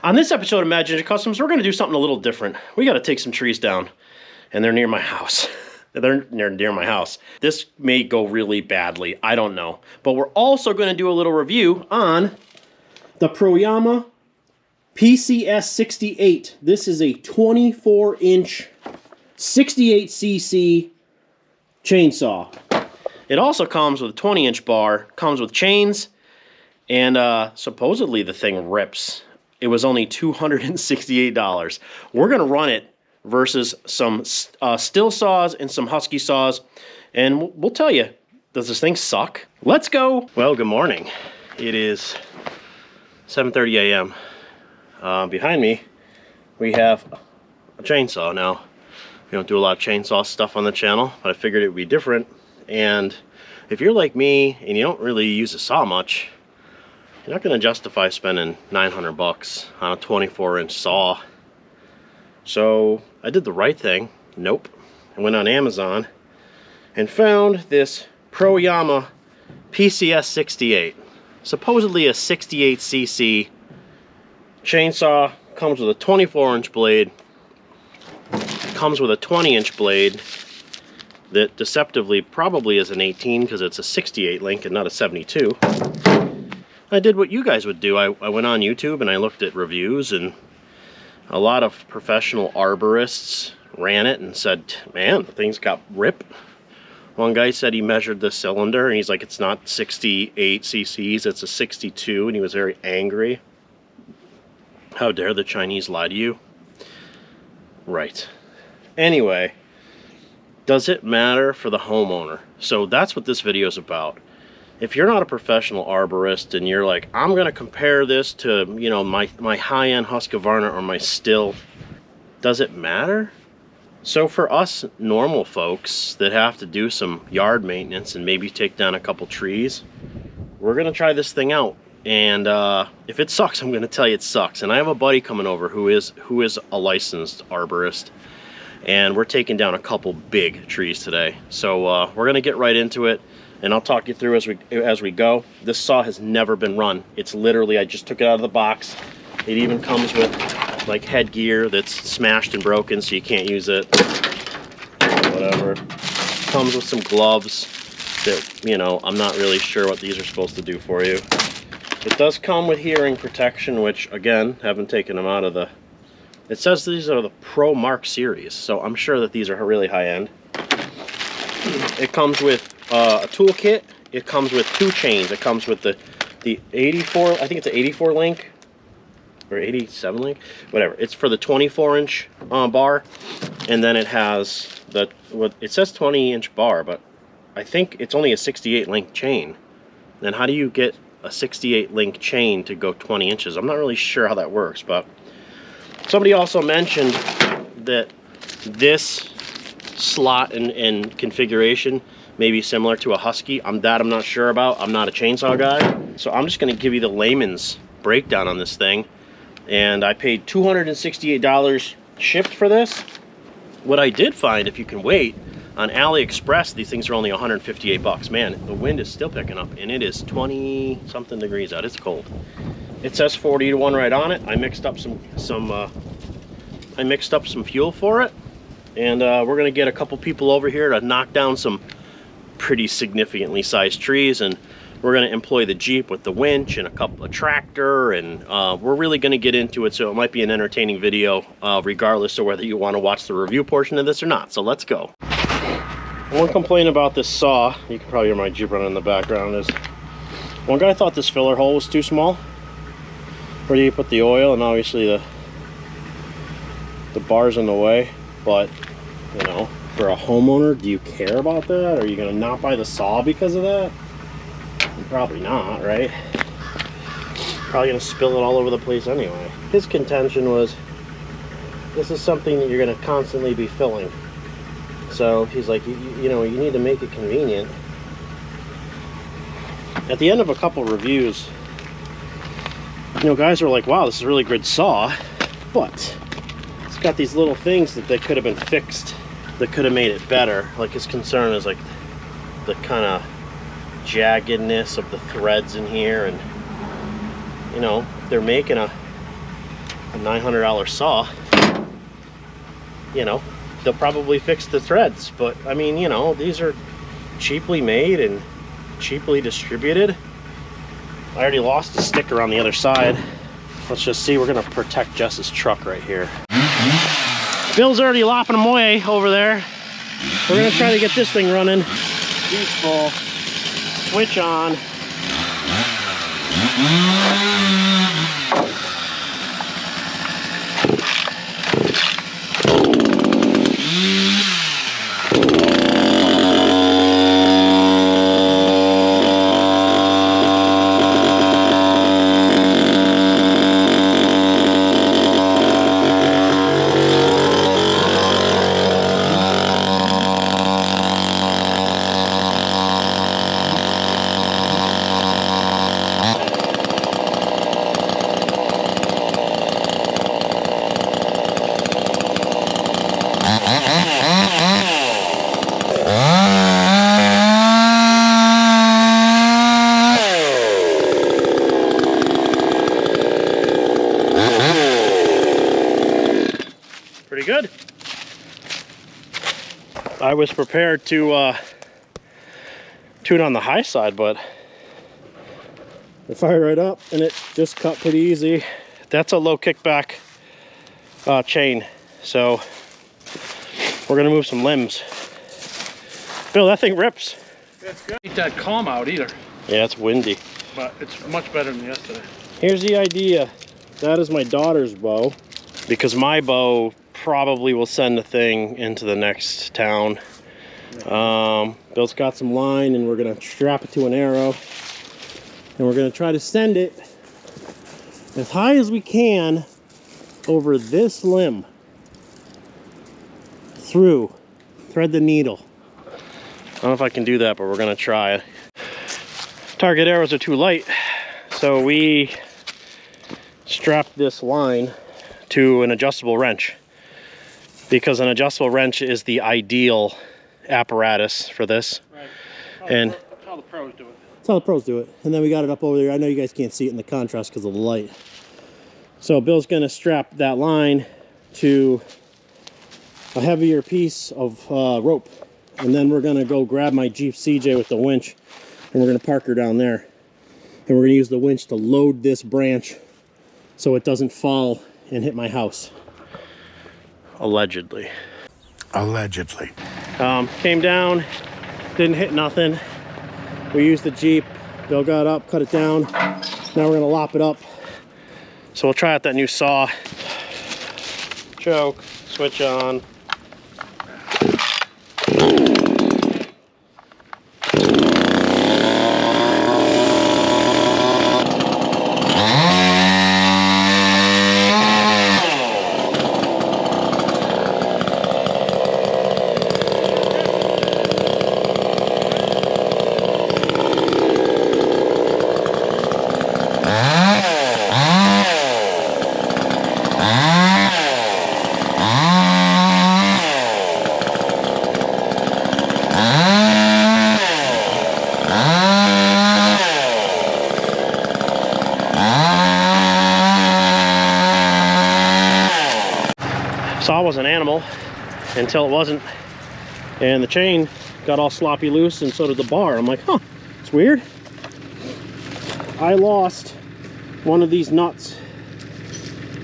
On this episode of Imaginative Customs, we're going to do something a little different. We got to take some trees down, and they're near my house. They're near my house. This may go really badly. I don't know. But we're also going to do a little review on the PROYAMA PCS68. This is a 24-inch 68cc chainsaw. It also comes with a 20-inch bar, comes with chains, and supposedly the thing rips. It was only $268. We're going to run it versus some still saws and some husky saws, and we'll tell you, does this thing suck? Let's go. Well, good morning. It is 7:30 a.m. Behind me, we have a chainsaw. Now, we don't do a lot of chainsaw stuff on the channel, but I figured it would be different. And if you're like me and you don't really use a saw much, you're not going to justify spending $900 on a 24-inch saw. So I did the right thing. Nope. I went on Amazon and found this PROYAMA PCS68. Supposedly a 68cc chainsaw. Comes with a 24-inch blade. Comes with a 20-inch blade that deceptively probably is an 18 because it's a 68 link and not a 72. I did what you guys would do. I went on YouTube and I looked at reviews, and a lot of professional arborists ran it and said, man, the thing's got rip. One guy said he measured the cylinder and he's like, it's not 68 cc's, it's a 62, and he was very angry. How dare the Chinese lie to you? Right. Anyway, does it matter for the homeowner? So that's what this video is about. If you're not a professional arborist and you're like, I'm going to compare this to, you know, my high-end Husqvarna or my Stihl, does it matter? So for us normal folks that have to do some yard maintenance and maybe take down a couple trees, we're going to try this thing out. And if it sucks, I'm going to tell you it sucks. And I have a buddy coming over who is a licensed arborist, and we're taking down a couple big trees today. So we're going to get right into it. And I'll talk you through as we go. This saw has never been run. It's literally, I just took it out of the box. It even comes with like headgear that's smashed and broken, so you can't use it. Whatever. Comes with some gloves that, you know, I'm not really sure what these are supposed to do for you. It does come with hearing protection, which again, haven't taken them out of the... It says these are the Pro Mark series, so I'm sure that these are really high end. It comes with a toolkit. It comes with two chains. It comes with the 84, I think it's an 84 link or 87 link, whatever. It's for the 24-inch bar, and then it has it says 20-inch bar, but I think it's only a 68 link chain. Then how do you get a 68 link chain to go 20 inches? I'm not really sure how that works, but somebody also mentioned that this slot and configuration may be similar to a Husky. I'm not sure about. I'm not a chainsaw guy, so I'm just going to give you the layman's breakdown on this thing. And I paid $268 shipped for this. What I did find, if you can wait, on AliExpress, these things are only 158 bucks. Man, the wind is still picking up, and it is 20 something degrees out. It's cold. It says 40 to 1 right on it. I mixed up some fuel for it. And we're going to get a couple people over here to knock down some pretty significantly sized trees, and we're going to employ the Jeep with the winch and a tractor, and we're really going to get into it, so it might be an entertaining video regardless of whether you want to watch the review portion of this or not. So let's go. One complaint about this saw, you can probably hear my Jeep running in the background, is one guy thought this filler hole was too small where you put the oil, and obviously the bar's in the way. But you know, for a homeowner, do you care about that? Are you going to not buy the saw because of that? Probably not, right? Probably going to spill it all over the place anyway. His contention was, this is something that you're going to constantly be filling. So he's like, you know, you need to make it convenient. At the end of a couple reviews, you know, guys were like, wow, this is a really good saw, but it's got these little things that could have been fixed, that could have made it better. Like, his concern is like the kind of jaggedness of the threads in here, and you know, they're making a a $900 saw, you know, they'll probably fix the threads. But I mean, you know, these are cheaply made and cheaply distributed. I already lost the sticker on the other side. Let's just see. We're gonna protect Jess's truck right here. Bill's already lopping them away over there. We're gonna try to get this thing running. He's full. Switch on. Pretty good. I was prepared to tune on the high side, but it fired right up and it just cut pretty easy. That's a low kickback chain, so we're gonna move some limbs. Bill, that thing rips. It's good. Ain't that calm out either. Yeah, it's windy. But it's much better than yesterday. Here's the idea. That is my daughter's bow, because my bow probably will send the thing into the next town. Bill's got some line and we're gonna strap it to an arrow and we're gonna try to send it as high as we can over this limb through, thread the needle. I don't know if I can do that, but we're gonna try. Target arrows are too light, so we strapped this line to an adjustable wrench, because an adjustable wrench is the ideal apparatus for this. Right. And that's how the pros do it. that's how the pros do it. And then we got it up over there. I know you guys can't see it in the contrast because of the light. So Bill's gonna strap that line to a heavier piece of rope. And then we're gonna go grab my Jeep CJ with the winch and we're gonna park her down there. And we're gonna use the winch to load this branch so it doesn't fall and hit my house. Allegedly. Allegedly. Came down, didn't hit nothing. We used the Jeep. Bill got up, cut it down. Now we're gonna lop it up. So we'll try out that new saw. Choke, switch on. Saw was an animal until it wasn't, and the chain got all sloppy loose and so did the bar. I'm like, huh, it's weird. I lost one of these nuts,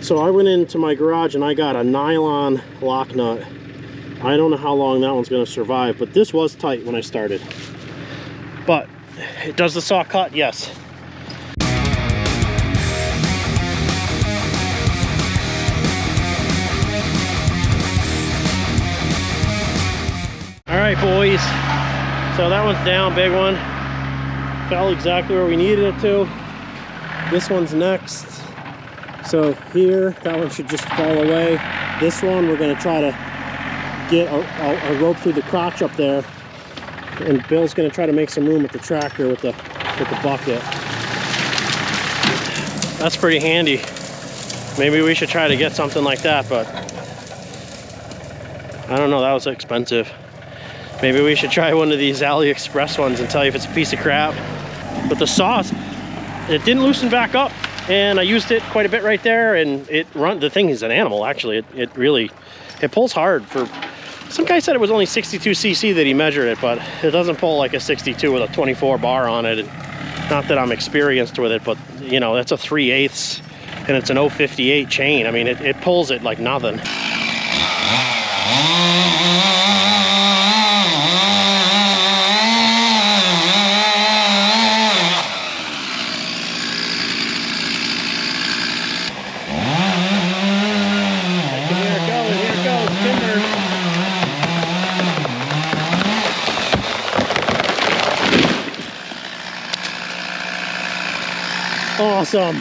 so I went into my garage and I got a nylon lock nut. I don't know how long that one's going to survive, but this was tight when I started. But does the saw cut? Yes. All right, boys, so that one's down, big one. Fell exactly where we needed it to. This one's next. So here, that one should just fall away. This one, we're gonna try to get a rope through the crotch up there. And Bill's gonna try to make some room with the tractor with the bucket. That's pretty handy. Maybe we should try to get something like that, but I don't know, that was expensive. Maybe we should try one of these AliExpress ones and tell you if it's a piece of crap. But the saw, it didn't loosen back up. and I used it quite a bit right there, and the thing is an animal, actually. It really pulls hard. For some guy said it was only 62 cc that he measured it, but it doesn't pull like a 62 with a 24 bar on it. And not that I'm experienced with it, but you know, that's a 3/8 and it's an 058 chain. I mean, it pulls it like nothing. Awesome.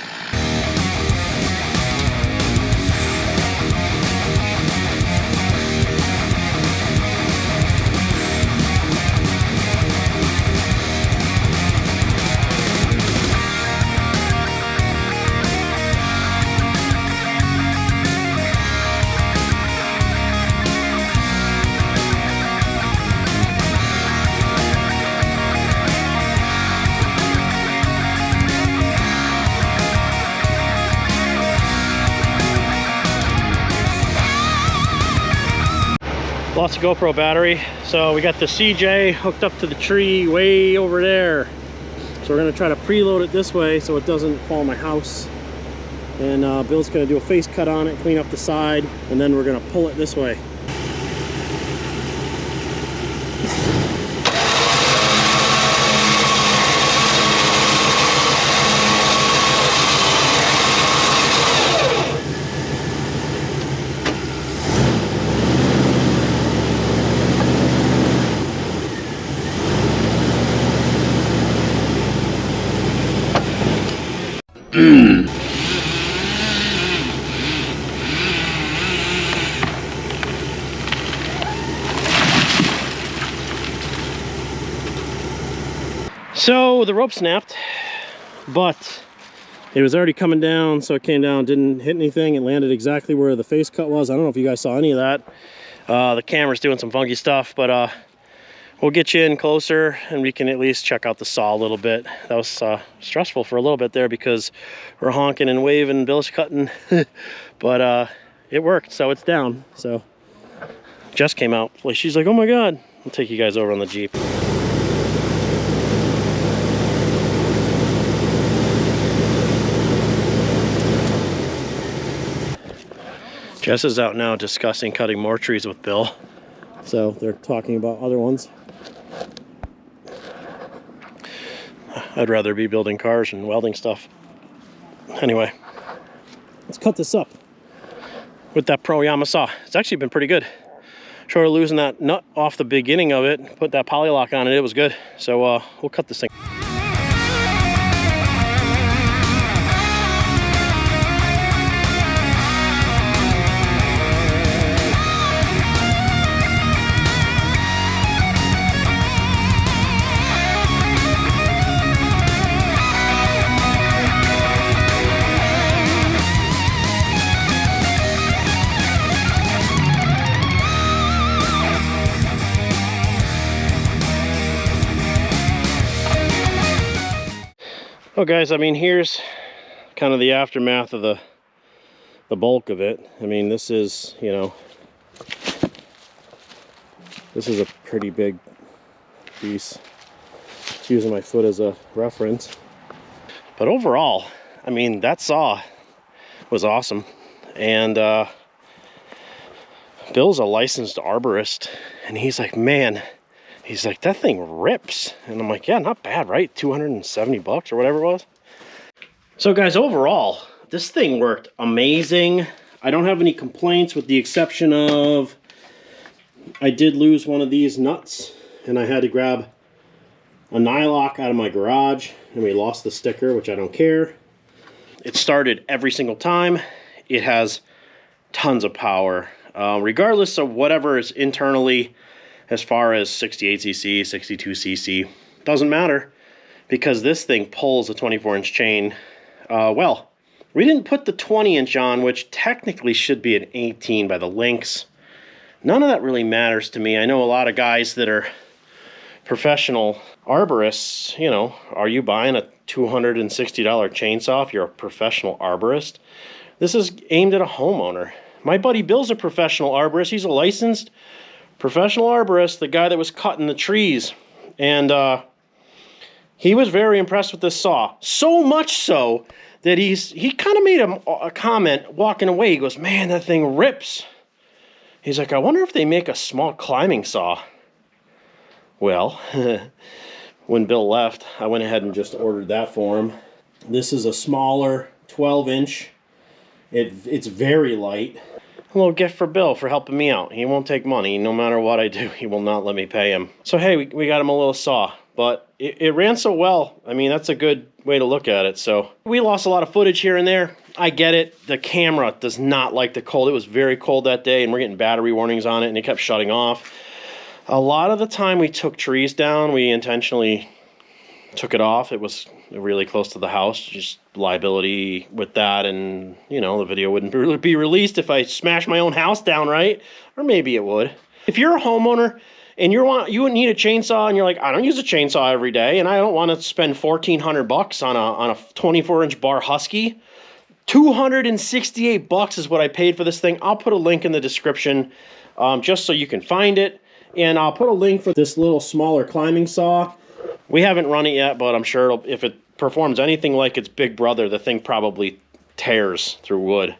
Lost a GoPro battery, so we got the CJ hooked up to the tree way over there. So we're gonna try to preload it this way so it doesn't fall my house. And Bill's gonna do a face cut on it, clean up the side, and then we're gonna pull it this way. So the rope snapped, but it was already coming down, so it came down, didn't hit anything. It landed exactly where the face cut was. I don't know if you guys saw any of that. The camera's doing some funky stuff, but we'll get you in closer and we can at least check out the saw a little bit. That was stressful for a little bit there because we're honking and waving, Bill's cutting, but it worked, so it's down. So Jess came out, she's like, oh my God. I'll take you guys over on the Jeep. Jess is out now discussing cutting more trees with Bill. So they're talking about other ones. I'd rather be building cars and welding stuff. Anyway, let's cut this up with that PROYAMA saw. It's actually been pretty good. Short of losing that nut off the beginning of it, put that poly lock on it, it was good. So we'll cut this thing. Well guys, I mean, here's kind of the aftermath of the bulk of it. I mean, this is, you know, this is a pretty big piece. Just using my foot as a reference. But overall, I mean, that saw was awesome. And Bill's a licensed arborist, and he's like, man, he's like, that thing rips. And I'm like, yeah, not bad, right? 270 bucks or whatever it was. So guys, overall, this thing worked amazing. I don't have any complaints with the exception of I did lose one of these nuts and I had to grab a nylock out of my garage and we lost the sticker, which I don't care. It started every single time. It has tons of power, regardless of whatever is internally. As far as 68cc, 62cc, doesn't matter because this thing pulls a 24-inch chain. Well, we didn't put the 20-inch on, which technically should be an 18 by the links. None of that really matters to me. I know a lot of guys that are professional arborists, you know, are you buying a $260 chainsaw if you're a professional arborist. This is aimed at a homeowner. My buddy Bill's a professional arborist. He's a licensed professional arborist, the guy that was cutting the trees. And he was very impressed with this saw. So much so that he kind of made a comment walking away. He goes, man, that thing rips. He's like, I wonder if they make a small climbing saw. Well, when Bill left, I went ahead and just ordered that for him. This is a smaller 12-inch. It's very light. A little gift for Bill for helping me out. He won't take money. No matter what I do, he will not let me pay him. So hey, we got him a little saw. But it ran so well. I mean, that's a good way to look at it. So we lost a lot of footage here and there. I get it. The camera does not like the cold. It was very cold that day, and we're getting battery warnings on it, and it kept shutting off. A lot of the time we took trees down, we intentionally took it off. It was really close to the house, just liability with that, and you know, the video wouldn't really be released if I smashed my own house down, right? Or maybe it would. If you're a homeowner and you need a chainsaw and you're like, I don't use a chainsaw every day and I don't want to spend $1,400 on a 24-inch bar Husky, $268 is what I paid for this thing. I'll put a link in the description just so you can find it. And I'll put a link for this little smaller climbing saw. We haven't run it yet, but I'm sure if it performs anything like its big brother, the thing probably tears through wood.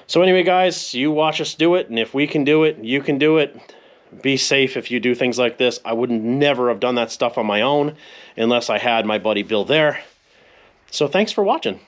So anyway, guys, you watch us do it, and if we can do it, you can do it. Be safe if you do things like this. I would never have done that stuff on my own unless I had my buddy Bill there. So thanks for watching.